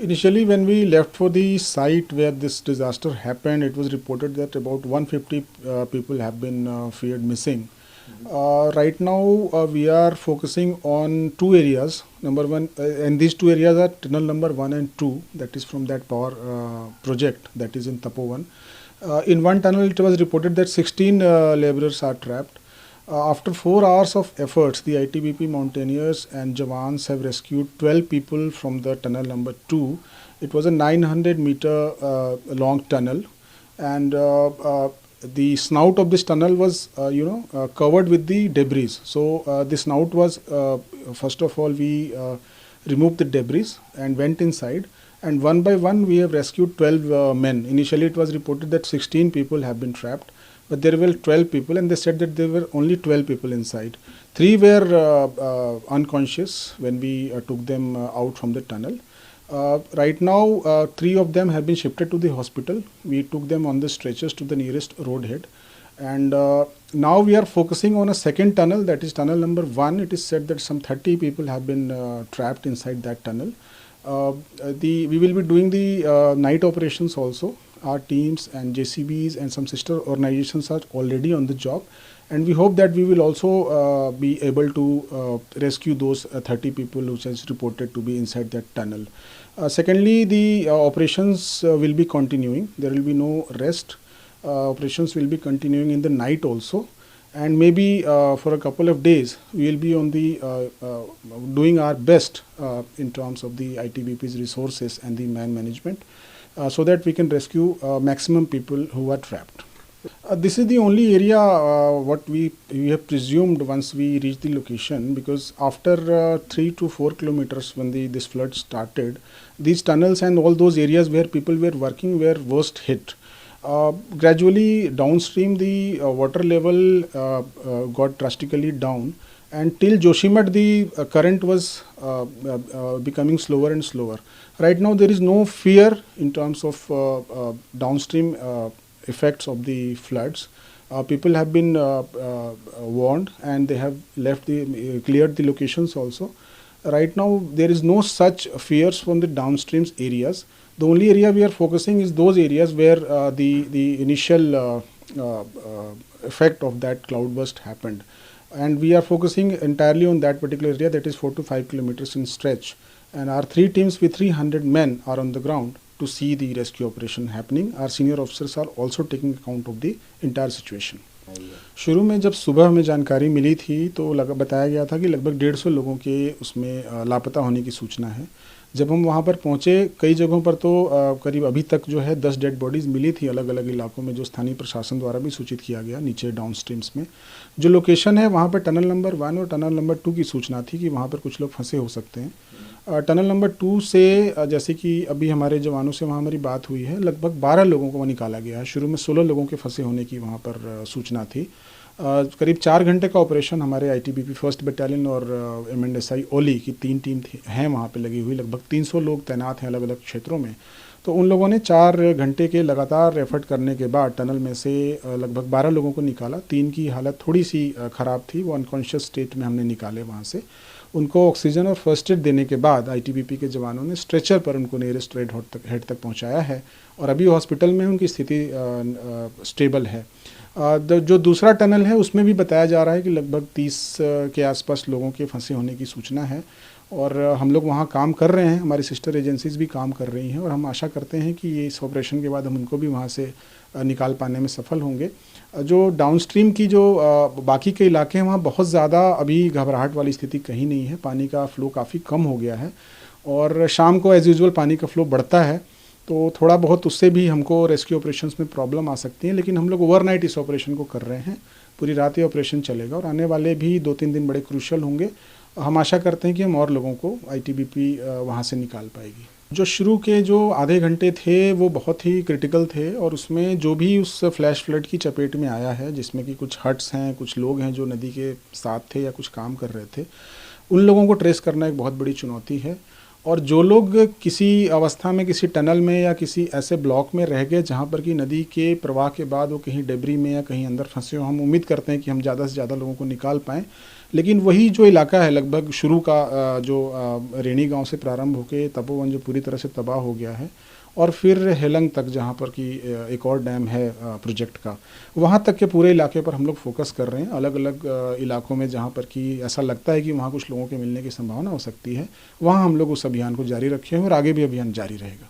Initially, when we left for the site where this disaster happened, it was reported that about 150 people have been feared missing. Right now, we are focusing on two areas. Number one, and these two areas are tunnel number 1 and 2, that is from that power project that is in Tapovan. In one tunnel, it was reported that 16 laborers are trapped. After 4 hours of efforts, the ITBP mountaineers and Jawans have rescued 12 people from the tunnel number 2. It was a 900-meter long tunnel, and the snout of this tunnel was, covered with the debris. So the snout was, first of all, we removed the debris and went inside. And one by one, we have rescued 12 men. Initially, it was reported that 16 people have been trapped, but there were 12 people, and they said that there were only 12 people inside. Three were unconscious when we took them out from the tunnel. Right now, three of them have been shifted to the hospital. We took them on the stretchers to the nearest roadhead. And now we are focusing on a second tunnel, that is tunnel number 1. It is said that some 30 people have been trapped inside that tunnel. We will be doing the night operations also. Our teams and JCBs and some sister organizations are already on the job, and we hope that we will also be able to rescue those 30 people which is reported to be inside that tunnel. Secondly, the operations will be continuing. There will be no rest. Operations will be continuing in the night also, and maybe for a couple of days we will be on the doing our best in terms of the ITBP's resources and the man management, so that we can rescue maximum people who are trapped. This is the only area what we have presumed once we reach the location, because after 3 to 4 kilometers when this flood started, these tunnels and all those areas where people were working were worst hit. Gradually downstream the water level got drastically down, and till Joshimath the current was becoming slower and slower. Right now there is no fear in terms of downstream effects of the floods. People have been warned, and they have left cleared the locations also. Right now there is no such fears from the downstream areas. The only area we are focusing is those areas where the initial effect of that cloudburst happened, and we are focusing entirely on that particular area, that is 4 to 5 kilometers in stretch. And our 3 teams with 300 men are on the ground to see the rescue operation happening. Our senior officers are also taking account of the entire situation. शुरू में जब सुबह हमें जानकारी मिली थी तो बताया गया था कि लगभग 150 लोगों के उसमें लापता होने की सूचना है। जब हम वहाँ पर पहुँचे, कई जगहों पर तो करीब अभी तक जो है 10 डेड बॉडीज़ मिली थी अलग अलग इलाकों में, जो स्थानीय प्रशासन द्वारा भी सूचित किया गया नीचे डाउन स्ट्रीम्स में। जो लोकेशन है वहाँ पर टनल नंबर 1 और टनल नंबर 2 की सूचना थी कि वहाँ पर कुछ लोग फंसे हो सकते हैं। टनल नंबर 2 से जैसे कि अभी हमारे जवानों से वहाँ हमारी बात हुई है, लगभग 12 लोगों को निकाला गया है। शुरू में 16 लोगों के फंसे होने की वहाँ पर सूचना थी। करीब 4 घंटे का ऑपरेशन हमारे ITBP फर्स्ट बटालियन और MNSI ओली की 3 टीम हैं वहाँ पे लगी हुई। लगभग 300 लोग तैनात हैं अलग अलग क्षेत्रों में। तो उन लोगों ने 4 घंटे के लगातार एफर्ट करने के बाद टनल में से लगभग 12 लोगों को निकाला। 3 की हालत थोड़ी सी ख़राब थी, वो अनकॉन्शियस स्टेट में हमने निकाले वहाँ से। उनको ऑक्सीजन और फर्स्ट एड देने के बाद ITBP के जवानों ने स्ट्रेचर पर उनको नियरेस्ट हेड तक पहुँचाया है, और अभी हॉस्पिटल में उनकी स्थिति स्टेबल है। जो दूसरा टनल है उसमें भी बताया जा रहा है कि लगभग 30 के आसपास लोगों के फंसे होने की सूचना है, और हम लोग वहाँ काम कर रहे हैं। हमारी सिस्टर एजेंसीज भी काम कर रही हैं, और हम आशा करते हैं कि ये इस ऑपरेशन के बाद हम उनको भी वहाँ से निकाल पाने में सफल होंगे। जो डाउनस्ट्रीम की जो बाकी के इलाके हैं वहाँ बहुत ज़्यादा अभी घबराहट वाली स्थिति कहीं नहीं है। पानी का फ़्लो काफ़ी कम हो गया है, और शाम को एज़ यूजुअल पानी का फ़्लो बढ़ता है, तो थोड़ा बहुत उससे भी हमको रेस्क्यू ऑपरेशंस में प्रॉब्लम आ सकती है। लेकिन हम लोग ओवरनाइट इस ऑपरेशन को कर रहे हैं, पूरी रात ये ऑपरेशन चलेगा, और आने वाले भी 2-3 दिन बड़े क्रूशल होंगे। हम आशा करते हैं कि हम और लोगों को ITBP वहाँ से निकाल पाएगी। जो शुरू के जो आधे घंटे थे वो बहुत ही क्रिटिकल थे, और उसमें जो भी उस फ्लैश फ्लड की चपेट में आया है, जिसमें कि कुछ हट्स हैं, कुछ लोग हैं जो नदी के साथ थे या कुछ काम कर रहे थे, उन लोगों को ट्रेस करना एक बहुत बड़ी चुनौती है। और जो लोग किसी अवस्था में किसी टनल में या किसी ऐसे ब्लॉक में रह गए जहाँ पर कि नदी के प्रवाह के बाद वो कहीं डेबरी में या कहीं अंदर फंसे हो, हम उम्मीद करते हैं कि हम ज़्यादा से ज़्यादा लोगों को निकाल पाएँ। लेकिन वही जो इलाका है लगभग शुरू का रेणी गांव से प्रारंभ होके तपोवन जो पूरी तरह से तबाह हो गया है, और फिर हेलंग तक जहाँ पर कि एक और डैम है प्रोजेक्ट का, वहाँ तक के पूरे इलाके पर हम लोग फोकस कर रहे हैं। अलग अलग इलाकों में जहाँ पर कि ऐसा लगता है कि वहाँ कुछ लोगों के मिलने की संभावना हो सकती है, वहाँ हम लोग उस अभियान को जारी रखे हैं और आगे भी अभियान जारी रहेगा।